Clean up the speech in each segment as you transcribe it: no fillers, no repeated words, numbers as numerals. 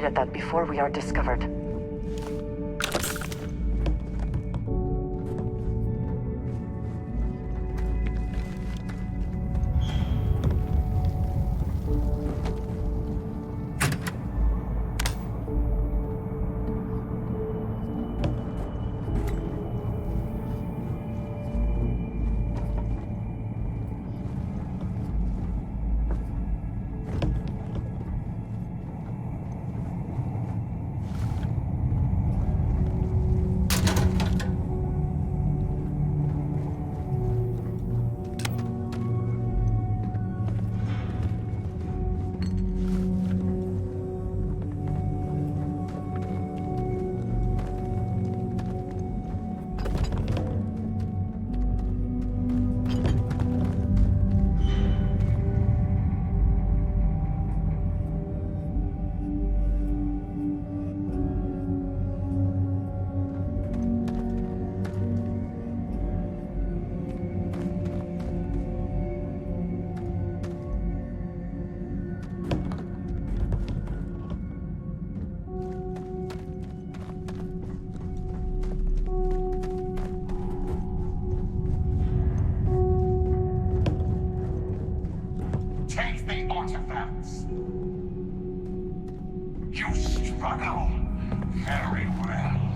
at that before we are discovered. Take the artifacts. You struggle very well.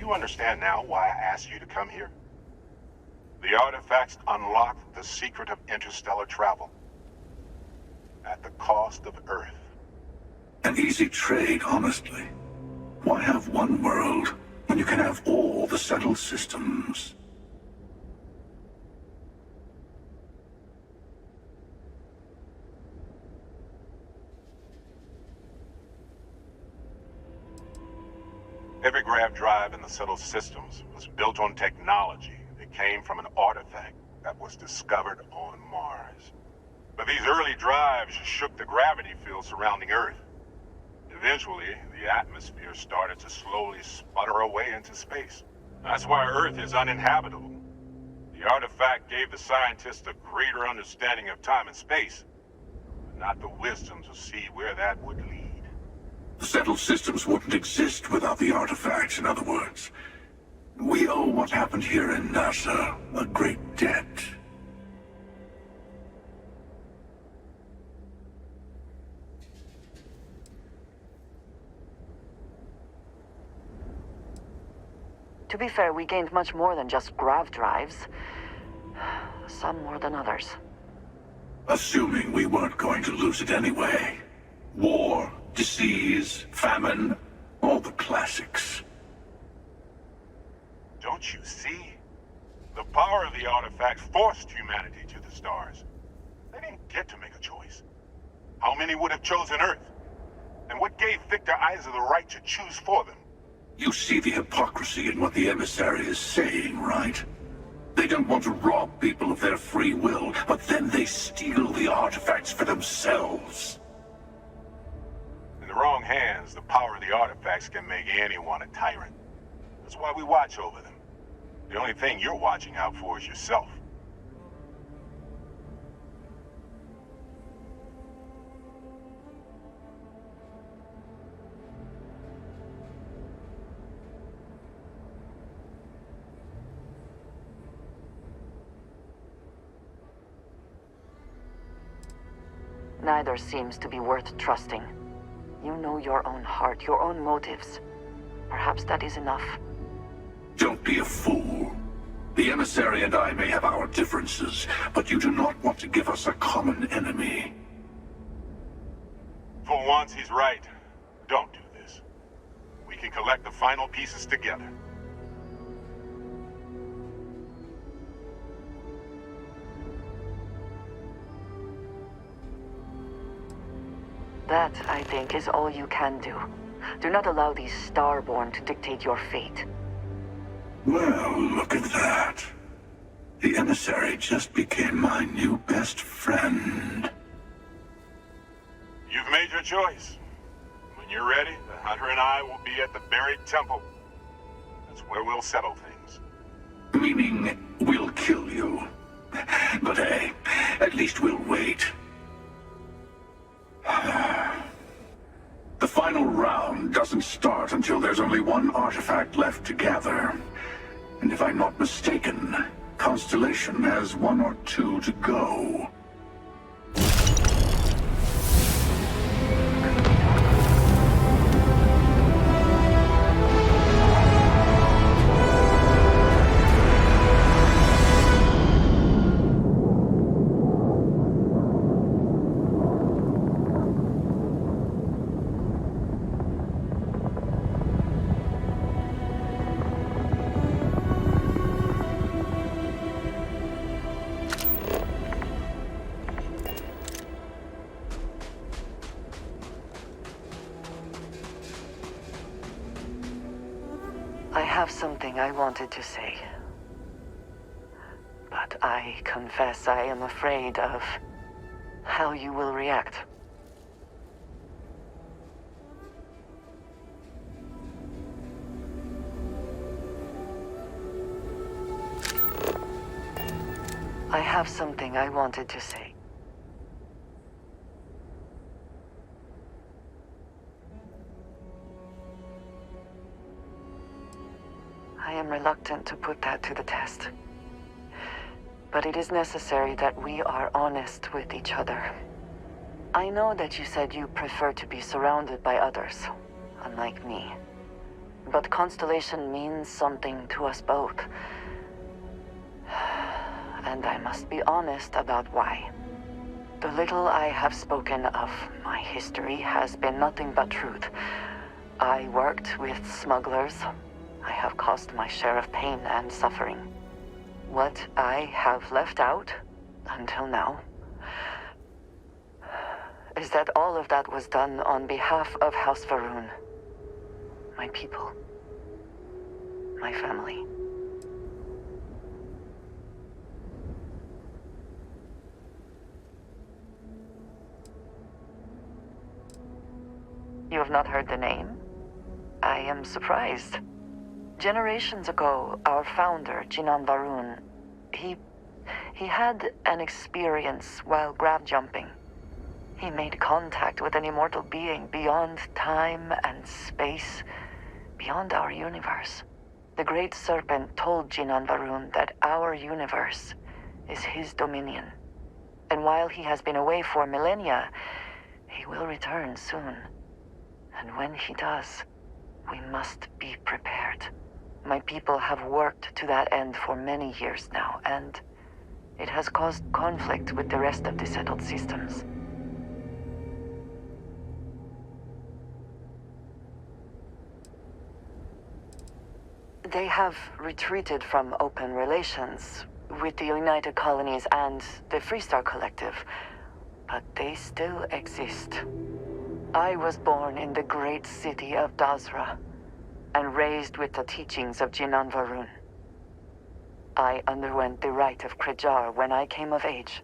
you understand now why I asked you to come here? The artifacts unlock the secret of interstellar travel. At the cost of Earth. An easy trade, honestly. Why have one world when you can have all the settled systems? Every grav drive in the settled systems was built on technology that came from an artifact that was discovered on Mars. But these early drives shook the gravity field surrounding Earth. Eventually, the atmosphere started to slowly sputter away into space. That's why Earth is uninhabitable. The artifact gave the scientists a greater understanding of time and space, but not the wisdom to see where that would lead. The settled systems wouldn't exist without the artifacts, in other words. We owe what happened here in NASA a great debt. To be fair, we gained much more than just grav drives. Some more than others. Assuming we weren't going to lose it anyway. War, disease, famine, all the classics. Don't you see? The power of the artifact forced humanity to the stars. They didn't get to make a choice. How many would have chosen Earth? And what gave Victor Isa the right to choose for them? You see the hypocrisy in what the emissary is saying, right? They don't want to rob people of their free will, but then they steal the artifacts for themselves. In the wrong hands, the power of the artifacts can make anyone a tyrant. That's why we watch over them. The only thing you're watching out for is yourself. Neither seems to be worth trusting. You know your own heart, your own motives. Perhaps that is enough. Don't be a fool. The emissary and I may have our differences, but you do not want to give us a common enemy. For once, he's right. Don't do this. We can collect the final pieces together. That, I think, is all you can do. Do not allow these Starborn to dictate your fate. Well, look at that. The emissary just became my new best friend. You've made your choice. When you're ready, the Hunter and I will be at the buried temple. That's where we'll settle things. Meaning, we'll kill you. But hey, at least we'll wait. The final round doesn't start until there's only one artifact left to gather. And if I'm not mistaken, Constellation has one or two to go. I have something I wanted to say. But I confess I am afraid of how you will react. I have something I wanted to say. I am reluctant to put that to the test. But it is necessary that we are honest with each other. I know that you said you prefer to be surrounded by others, unlike me. But Constellation means something to us both. And I must be honest about why. The little I have spoken of my history has been nothing but truth. I worked with smugglers. I have caused my share of pain and suffering. What I have left out, until now, is that all of that was done on behalf of House Varun. My people. My family. You have not heard the name? I am surprised. Generations ago, our founder, Jinan Varun, he had an experience while grab jumping. He made contact with an immortal being beyond time and space, beyond our universe. The Great Serpent told Jinan Varun that our universe is his dominion. And while he has been away for millennia, he will return soon. And when he does, we must be prepared. My people have worked to that end for many years now, and it has caused conflict with the rest of the settled systems. They have retreated from open relations with the United Colonies and the Freestar Collective, but they still exist. I was born in the great city of Dazra, and raised with the teachings of Jinan Varun. I underwent the rite of Krejar when I came of age.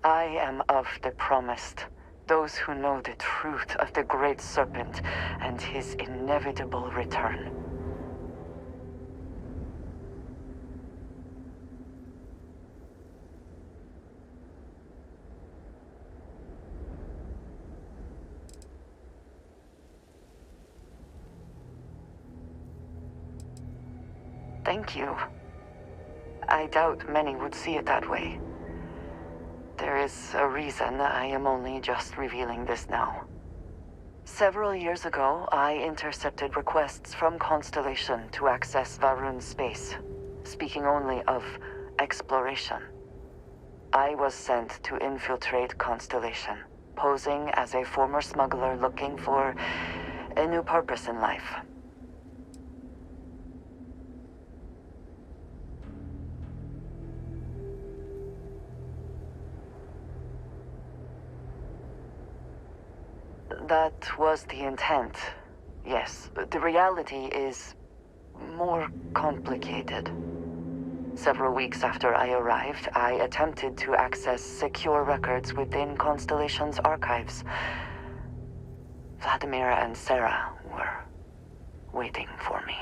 I am of the promised, those who know the truth of the Great Serpent and his inevitable return. Thank you. I doubt many would see it that way. There is a reason I am only just revealing this now. Several years ago, I intercepted requests from Constellation to access Varun's space, speaking only of exploration. I was sent to infiltrate Constellation, posing as a former smuggler looking for a new purpose in life. That was the intent, yes. The reality is more complicated. Several weeks after I arrived, I attempted to access secure records within Constellation's archives. Vladimir and Sarah were waiting for me.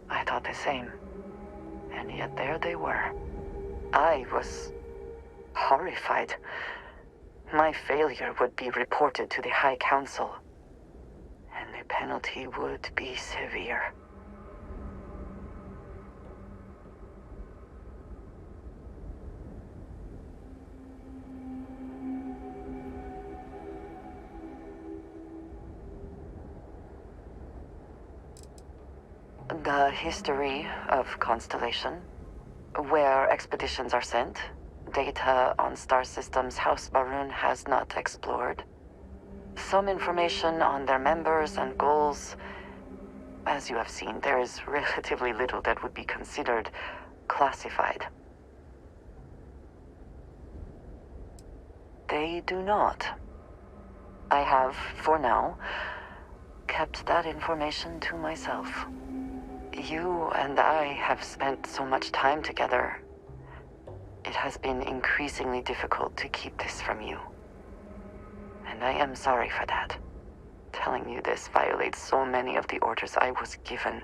I thought the same. And yet there they were. I was horrified. My failure would be reported to the High Council, and the penalty would be severe. The history of Constellation, where expeditions are sent, data on star systems House Varun has not explored, some information on their members and goals. As you have seen, there is relatively little that would be considered classified. They do not. I have, for now, kept that information to myself. You and I have spent so much time together. It has been increasingly difficult to keep this from you. And I am sorry for that. Telling you this violates so many of the orders I was given.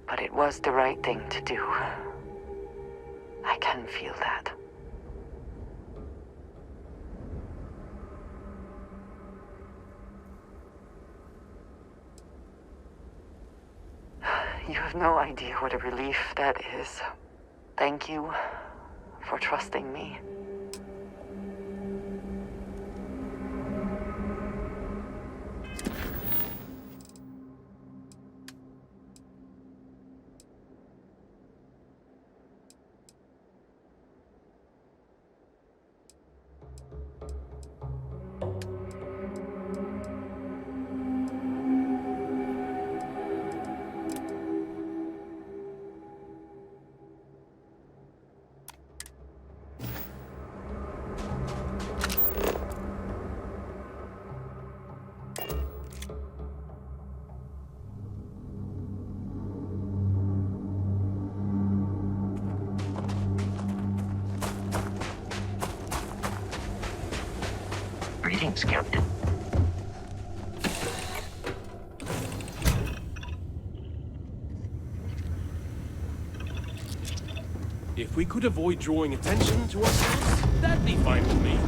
But it was the right thing to do. I can feel that. You have no idea what a relief that is. Thank you for trusting me. Greetings, Captain. If we could avoid drawing attention to ourselves, that'd be fine with me.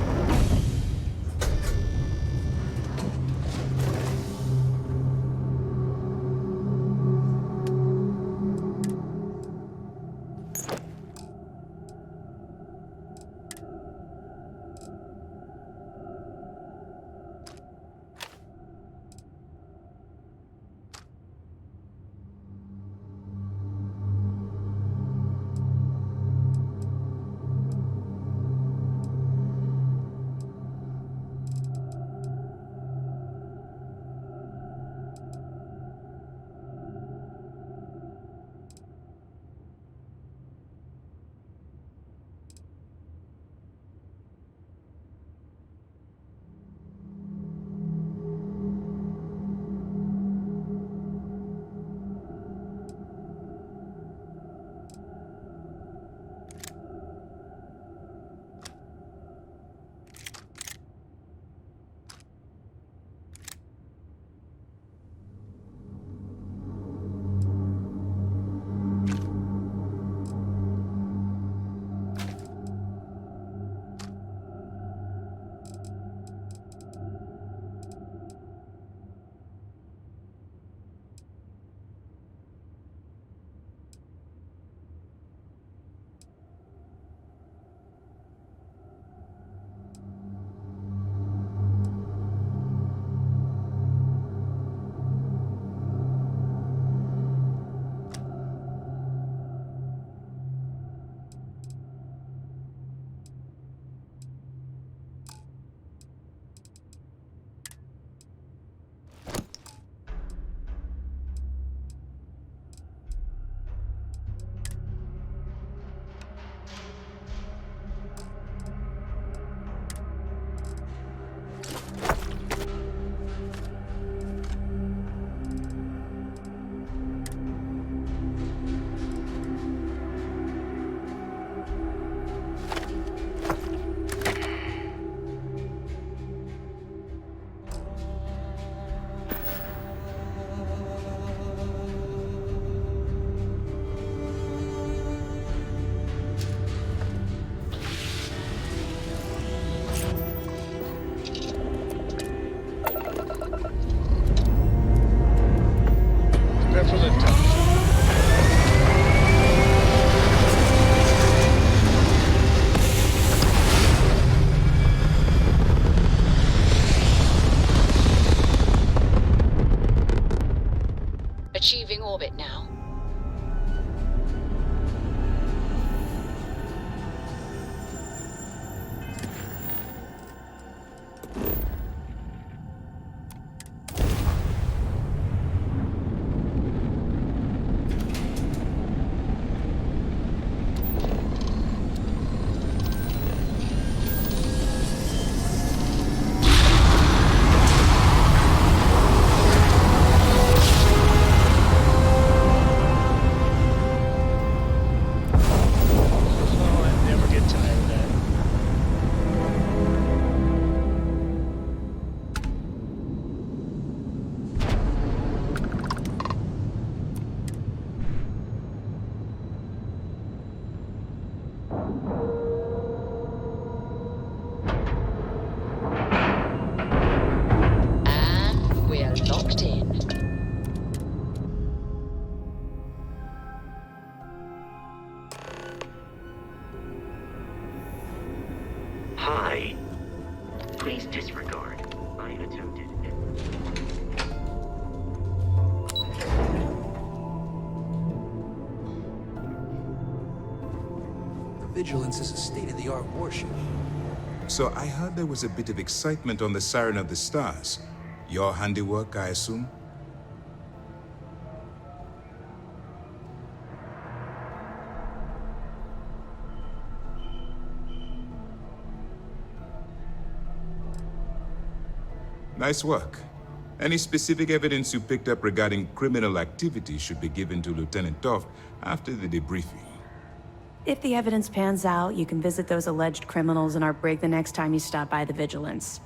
Achieving orbit now. Please disregard unattempted. The Vigilance is a state-of-the-art warship. So I heard there was a bit of excitement on the Siren of the Stars. Your handiwork, I assume? Nice work. Any specific evidence you picked up regarding criminal activity should be given to Lieutenant Toft after the debriefing. If the evidence pans out, you can visit those alleged criminals in our brig the next time you stop by the Vigilance.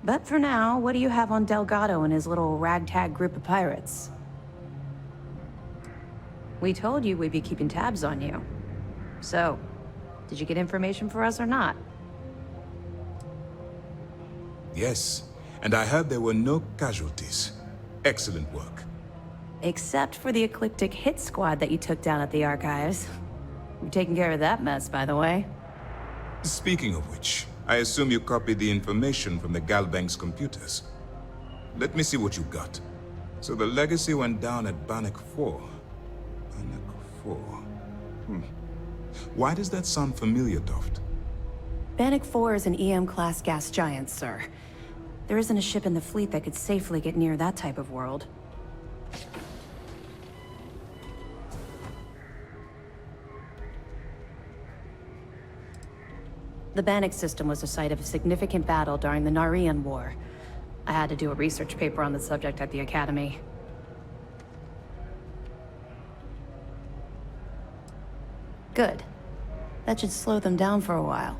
But for now, what do you have on Delgado and his little ragtag group of pirates? We told you we'd be keeping tabs on you. So, did you get information for us or not? Yes, and I heard there were no casualties. Excellent work. Except for the eclectic hit squad that you took down at the archives. You're taking care of that mess, by the way. Speaking of which, I assume you copied the information from the Galbank's computers. Let me see what you got. So the legacy went down at Bannock 4. Bannock 4. Why does that sound familiar, Toft? Bannock 4 is an EM-class gas giant, sir. There isn't a ship in the fleet that could safely get near that type of world. The Bannock system was the site of a significant battle during the Narian War. I had to do a research paper on the subject at the Academy. Good. That should slow them down for a while.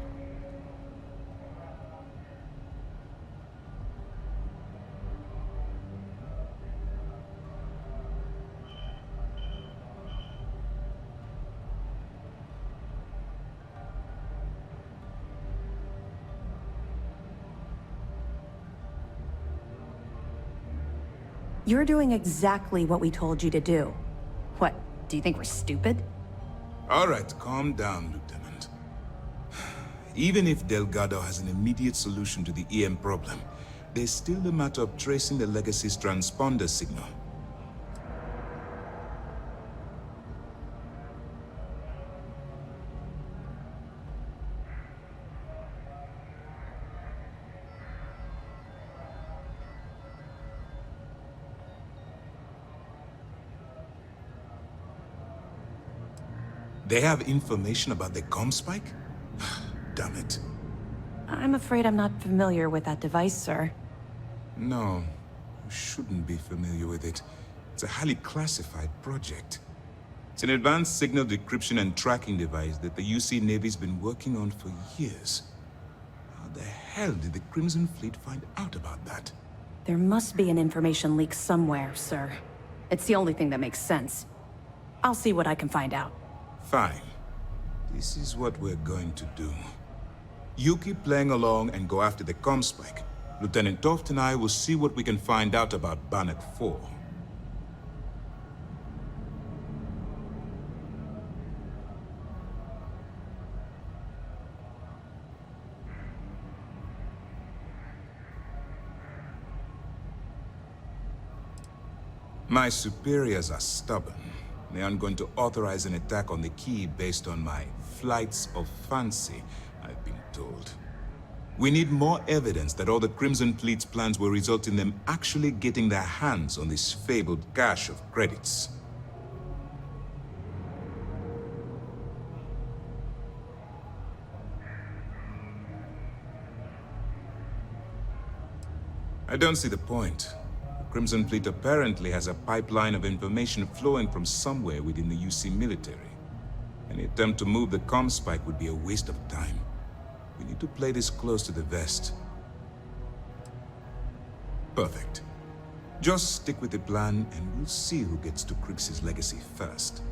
You're doing exactly what we told you to do. What, do you think we're stupid? All right, calm down, Lieutenant. Even if Delgado has an immediate solution to the EM problem, there's still the matter of tracing the Legacy's transponder signal. They have information about the comm spike? Damn it. I'm afraid I'm not familiar with that device, sir. No, you shouldn't be familiar with it. It's a highly classified project. It's an advanced signal decryption and tracking device that the UC Navy's been working on for years. How the hell did the Crimson Fleet find out about that? There must be an information leak somewhere, sir. It's the only thing that makes sense. I'll see what I can find out. Fine. This is what we're going to do. You keep playing along and go after the comm spike. Lieutenant Toft and I will see what we can find out about Bannock 4. My superiors are stubborn. They aren't going to authorize an attack on the key based on my flights of fancy, I've been told. We need more evidence that all the Crimson Fleet's plans will result in them actually getting their hands on this fabled cache of credits. I don't see the point. Crimson Fleet apparently has a pipeline of information flowing from somewhere within the UC military. Any attempt to move the comm spike would be a waste of time. We need to play this close to the vest. Perfect. Just stick with the plan and we'll see who gets to Krix's legacy first.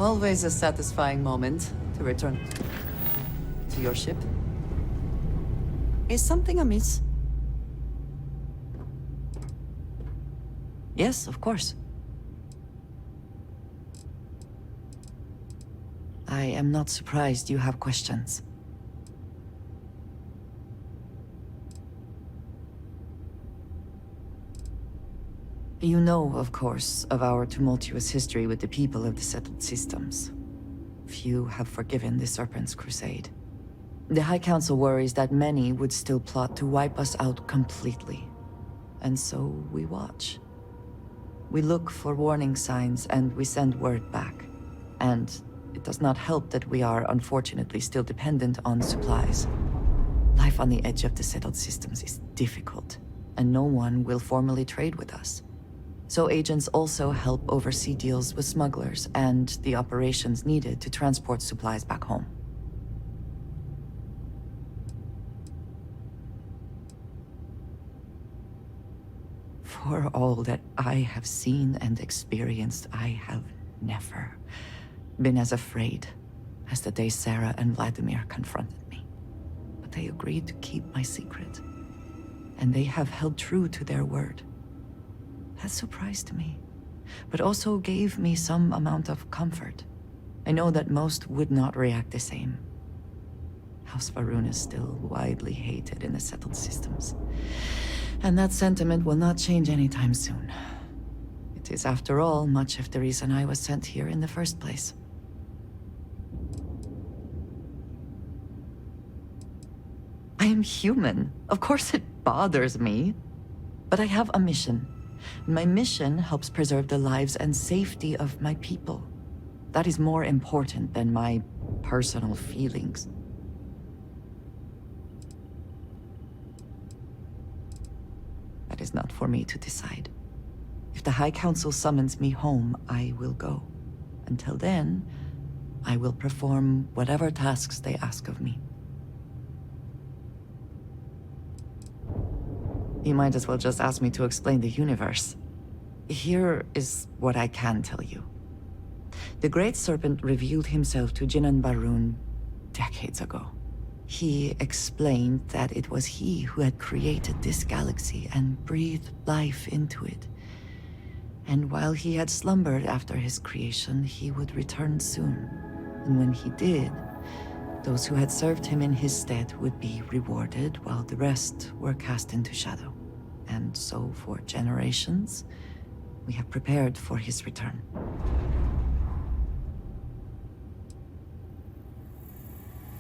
Always a satisfying moment to return to your ship. Is something amiss? Yes, of course. I am not surprised you have questions. You know, of course, of our tumultuous history with the people of the settled systems. Few have forgiven the Serpent's crusade. The High Council worries that many would still plot to wipe us out completely. And so we watch. We look for warning signs and we send word back. And it does not help that we are unfortunately still dependent on supplies. Life on the edge of the settled systems is difficult, and no one will formally trade with us. So agents also help oversee deals with smugglers and the operations needed to transport supplies back home. For all that I have seen and experienced, I have never been as afraid as the day Sarah and Vladimir confronted me. But they agreed to keep my secret, and they have held true to their word. That surprised me, but also gave me some amount of comfort. I know that most would not react the same. House Va'ruun is still widely hated in the settled systems, and that sentiment will not change anytime soon. It is, after all, much of the reason I was sent here in the first place. I am human. Of course it bothers me. But I have a mission. My mission helps preserve the lives and safety of my people. That is more important than my personal feelings. That is not for me to decide. If the High Council summons me home, I will go. Until then, I will perform whatever tasks they ask of me. You might as well just ask me to explain the universe. Here is what I can tell you. The Great Serpent revealed himself to Jinan Va'ruun decades ago. He explained that it was he who had created this galaxy and breathed life into it. And while he had slumbered after his creation, he would return soon. And when he did, those who had served him in his stead would be rewarded, while the rest were cast into shadow. And so, for generations, we have prepared for his return.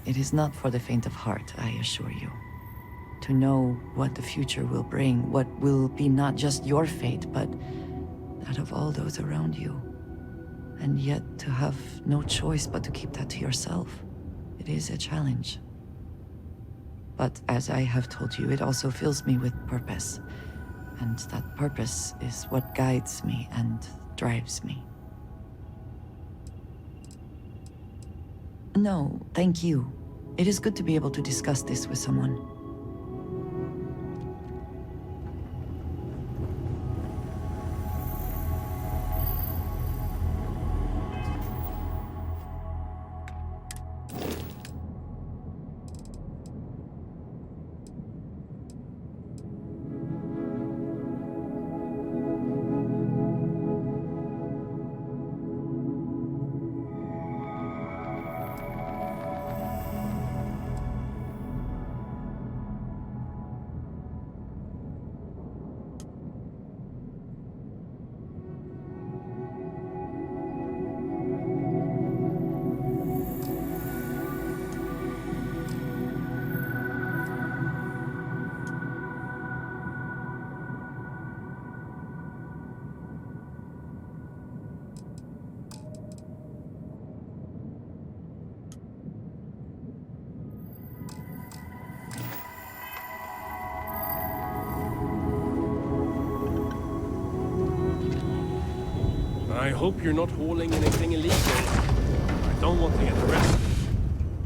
It is not for the faint of heart, I assure you. To know what the future will bring, what will be not just your fate, but that of all those around you. And yet to have no choice but to keep that to yourself. It is a challenge. But as I have told you, it also fills me with purpose. And that purpose is what guides me and drives me. No, thank you. It is good to be able to discuss this with someone. I hope you're not hauling anything illegal. I don't want to get arrested.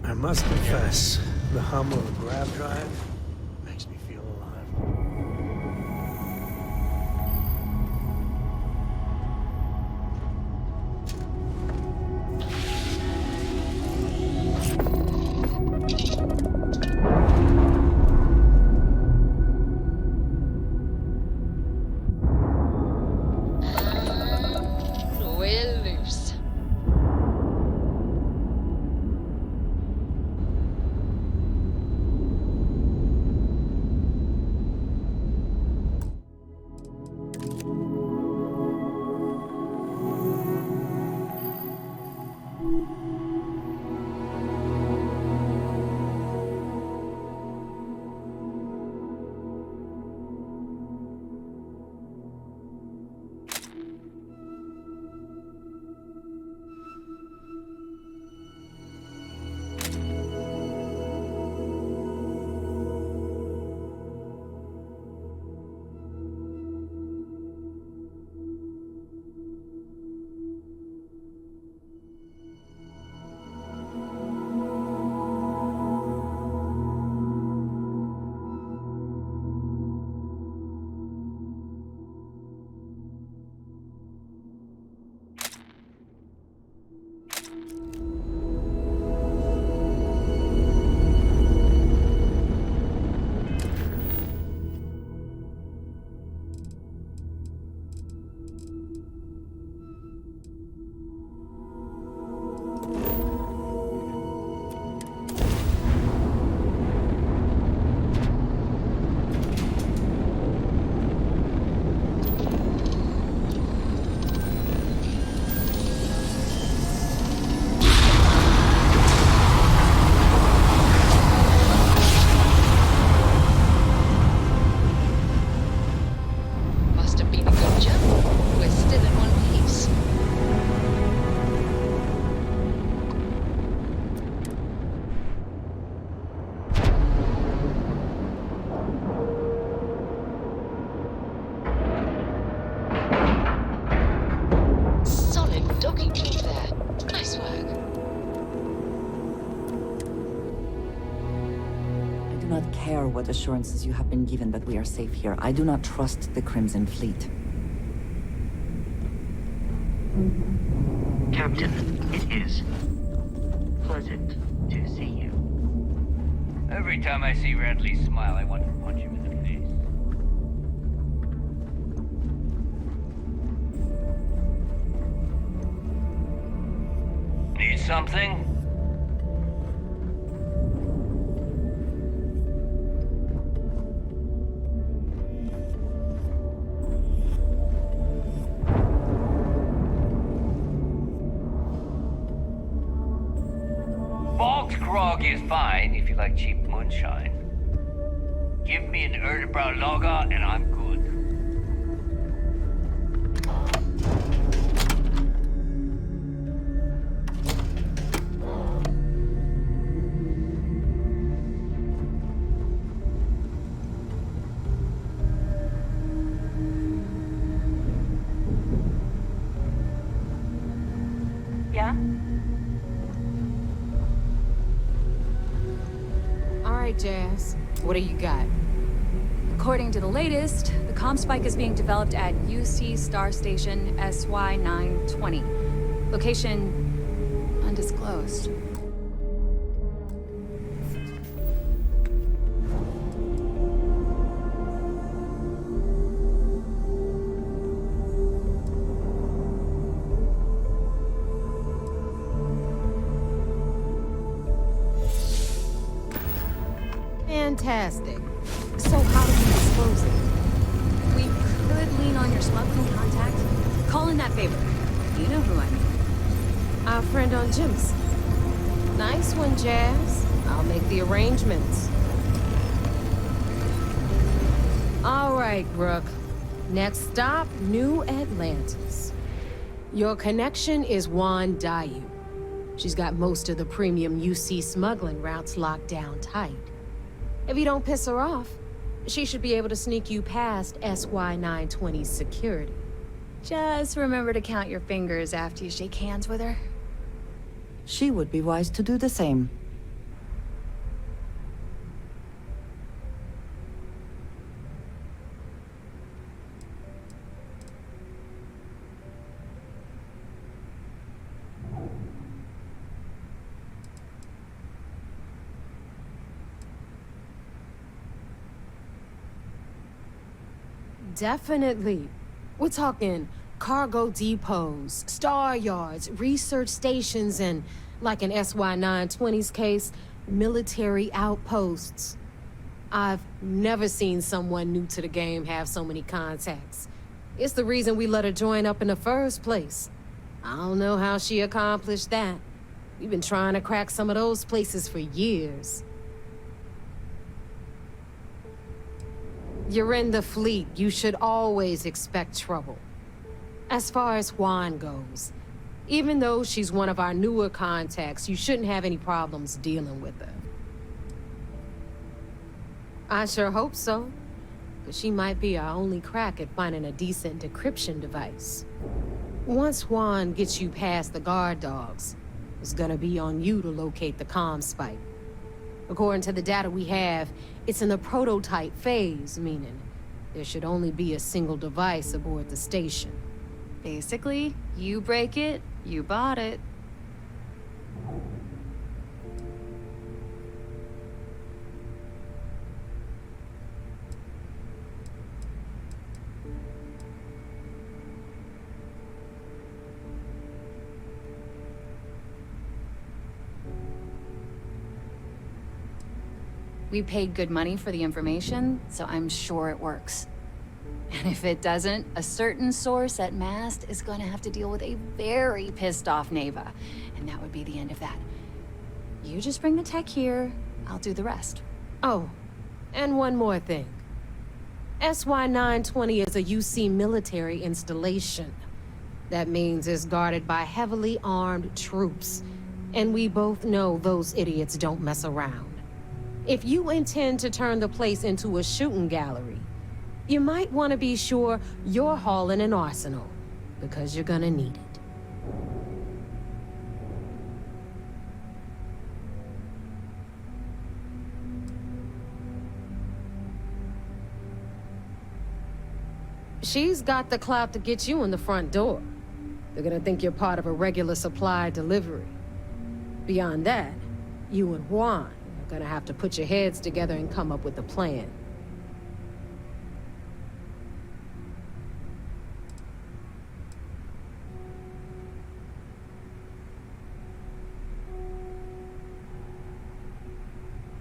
I must confess, the hum of a grab drive makes me feel alive. care what assurances you have been given that we are safe here. I do not trust the Crimson Fleet. Captain, it is pleasant to see you. Every time I see Radley smile, I want to punch him in the face. Need something? Grog is fine if you like cheap moonshine. Give me an Erdebrow lager and I'm good. Yeah? Jazz, what do you got? According to the latest, the comm spike is being developed at UC Star Station SY920. Location undisclosed. Fantastic. So how do we dispose it? We could lean on your smuggling contact. Call in that favor. You know who I mean. Our friend on Jim's. Nice one, Jazz. I'll make the arrangements. All right, Brooke. Next stop, New Atlantis. Your connection is Juan Dayu. She's got most of the premium UC smuggling routes locked down tight. If you don't piss her off, she should be able to sneak you past SY920's security. Just remember to count your fingers after you shake hands with her. She would be wise to do the same. Definitely. We're talking cargo depots, star yards, research stations, and, like in SY920's case, military outposts. I've never seen someone new to the game have so many contacts. It's the reason we let her join up in the first place. I don't know how she accomplished that. We've been trying to crack some of those places for years. You're in the fleet. You should always expect trouble. As far as Juan goes, even though she's one of our newer contacts, you shouldn't have any problems dealing with her. I sure hope so, because she might be our only crack at finding a decent decryption device. Once Juan gets you past the guard dogs, it's gonna be on you to locate the comm spike. According to the data we have, it's in the prototype phase, meaning there should only be a single device aboard the station. Basically, you break it, you bought it. We paid good money for the information, so I'm sure it works. And if it doesn't, a certain source at Mast is going to have to deal with a very pissed off Neva. And that would be the end of that. You just bring the tech here, I'll do the rest. Oh, and one more thing. SY920 is a UC military installation. That means it's guarded by heavily armed troops. And we both know those idiots don't mess around. If you intend to turn the place into a shooting gallery, you might want to be sure you're hauling an arsenal, because you're gonna need it. She's got the clout to get you in the front door. They're gonna think you're part of a regular supply delivery. Beyond that, you and Juan are gonna have to put your heads together and come up with a plan.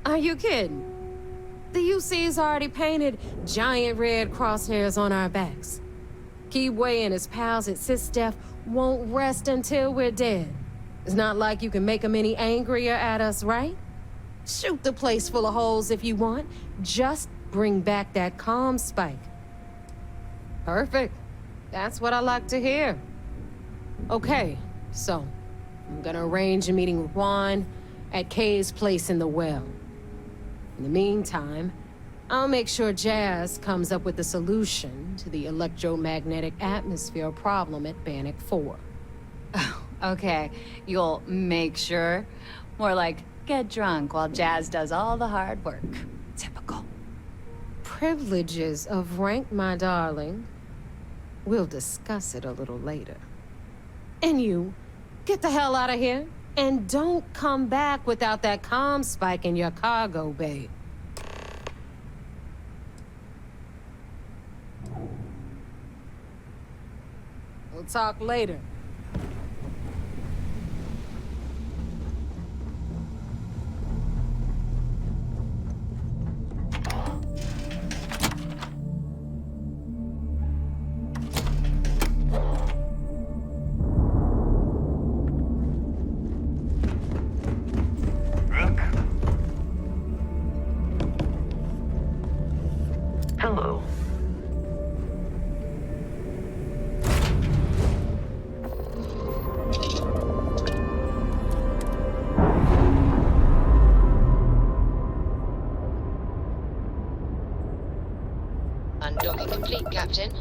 Are you kidding? The UC's already painted giant red crosshairs on our backs. Keyway and his pals at SysDef won't rest until we're dead. It's not like you can make them any angrier at us, right? Shoot the place full of holes if you want. Just bring back that comm spike. Perfect. That's what I like to hear. Okay, so I'm gonna arrange a meeting with Juan at Kay's place in the well. In the meantime, I'll make sure Jazz comes up with a solution to the electromagnetic atmosphere problem at Bannock 4. Oh, okay. You'll make sure? More like, get drunk while Jazz does all the hard work. Typical. Privileges of rank, my darling. We'll discuss it a little later. And you, get the hell out of here. And don't come back without that comm spike in your cargo bay. We'll talk later. Hello. Undocking complete, Captain.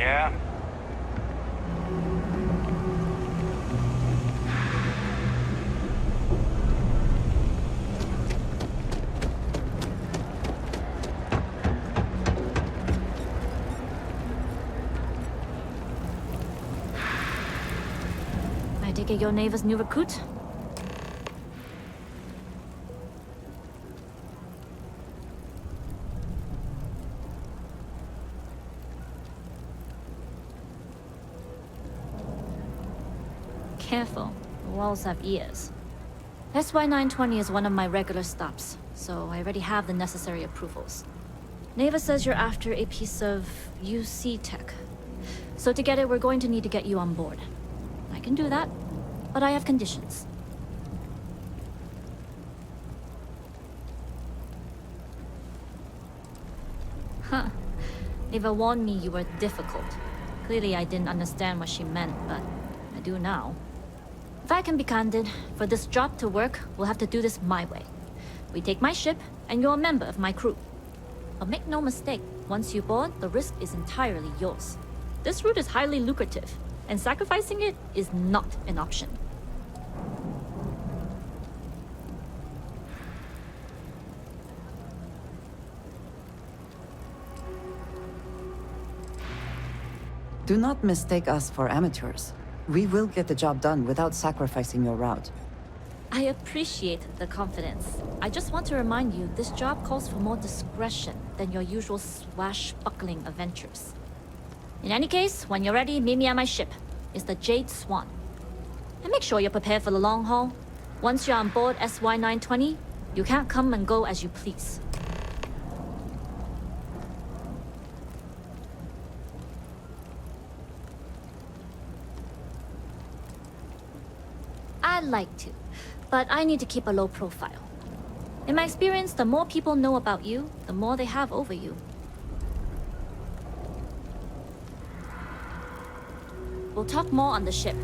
Yeah? I take it you're Neva's new recruit? Careful, the walls have ears. SY920 is one of my regular stops, so I already have the necessary approvals. Neva says you're after a piece of UC tech. So to get it, we're going to need to get you on board. I can do that, but I have conditions. Huh. Neva warned me you were difficult. Clearly I didn't understand what she meant, but I do now. If I can be candid, for this job to work, we'll have to do this my way. We take my ship, and you're a member of my crew. But make no mistake, once you board, the risk is entirely yours. This route is highly lucrative, and sacrificing it is not an option. Do not mistake us for amateurs. We will get the job done without sacrificing your route. I appreciate the confidence. I just want to remind you, this job calls for more discretion than your usual swashbuckling adventures. In any case, when you're ready, meet me at my ship. It's the Jade Swan. And make sure you're prepared for the long haul. Once you're on board SY920, you can't come and go as you please. I'd like to, but I need to keep a low profile. In my experience, the more people know about you, the more they have over you. We'll talk more on the ship.